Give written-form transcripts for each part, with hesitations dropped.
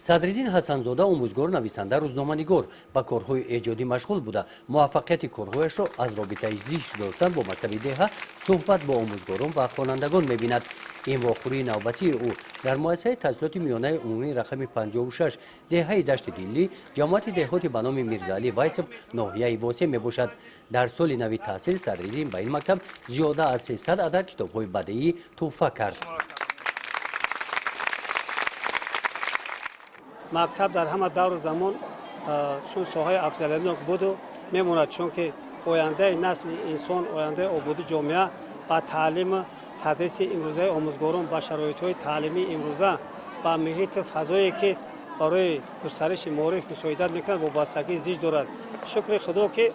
Садриддин Ҳасанзода омӯзгор, нависанда, рӯзноманигор ба корҳои эҷодӣ машғул буда муваффақияти корҳояшро аз робитаи зист доштан бо мактаби деҳа суҳбат бо омӯзгорон ва хонандагон мебинад. ин вохӯрии навбатии ӯ дар муассисаи таҳсилоти миёнаи умумии рақами 56 деҳаи дашти диллӣ ҷамоати деҳоти ба номи Мирзаалӣ Вайсов ноҳияи Восе мебошад. дар соли нави таҳсил Садриддин ба ин мактаб зиёда аз 300 адад китобҳои бадеӣ тӯҳфа кард. мактаб дар ҳама давру замон чун соҳаи афзалиянок буду мемонад, чунки ояндаи насли инсон, ояндаи ободи ҷомеа ба таълим тадриси имрӯзаи омӯзгорон ба шароитҳои таълимии имрӯза ба муҳити фазое ки барои густариши маориф мусоидат мекунад вобастагии зич дорад. шукри худо ки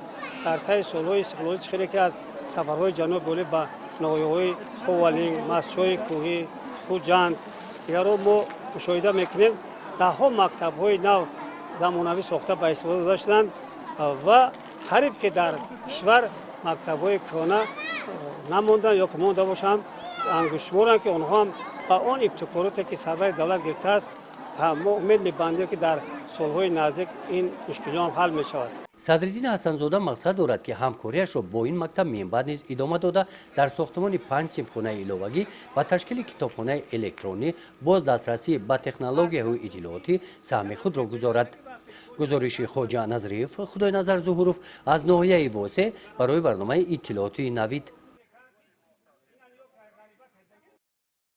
дар таи солҳои истиқлолӣ хеле ки аз сафарҳои ҷаноб болӣ ба ноҳияҳои Ховалинг, Мастчои Кӯҳӣ, Хуҷанд дигаро мо мушоҳида мекунем даҳҳо мактабҳои нав замонавӣ сохта ба истифода дода шуданд ва қариб ки дар кишвар мактабҳои кӯҳна намонданд ё ки монда бошанд ангушшуморанд ки онҳо ҳам ба он ибтикороте ки сарвари давлат гирифтааст мо умед мебандем ки дар солҳои наздик ин мушкилиҳо ҳам ҳал мешавад. Садриддин Ҳасанзода мақсад дорад ки ҳамкориашро бо ин мактаб минбаъд низ идома дода дар сохтмони 5 синфхонаи иловагӣ ва ташкили китобхонаи электронӣ бо дастрасӣ ба технологияҳои иттилоотӣ саҳми худро гузорад. гузориши Хоҷа Назриев, Худойназар Зуҳуров аз ноҳияи Восе барои барномаи иттилоотии Навид.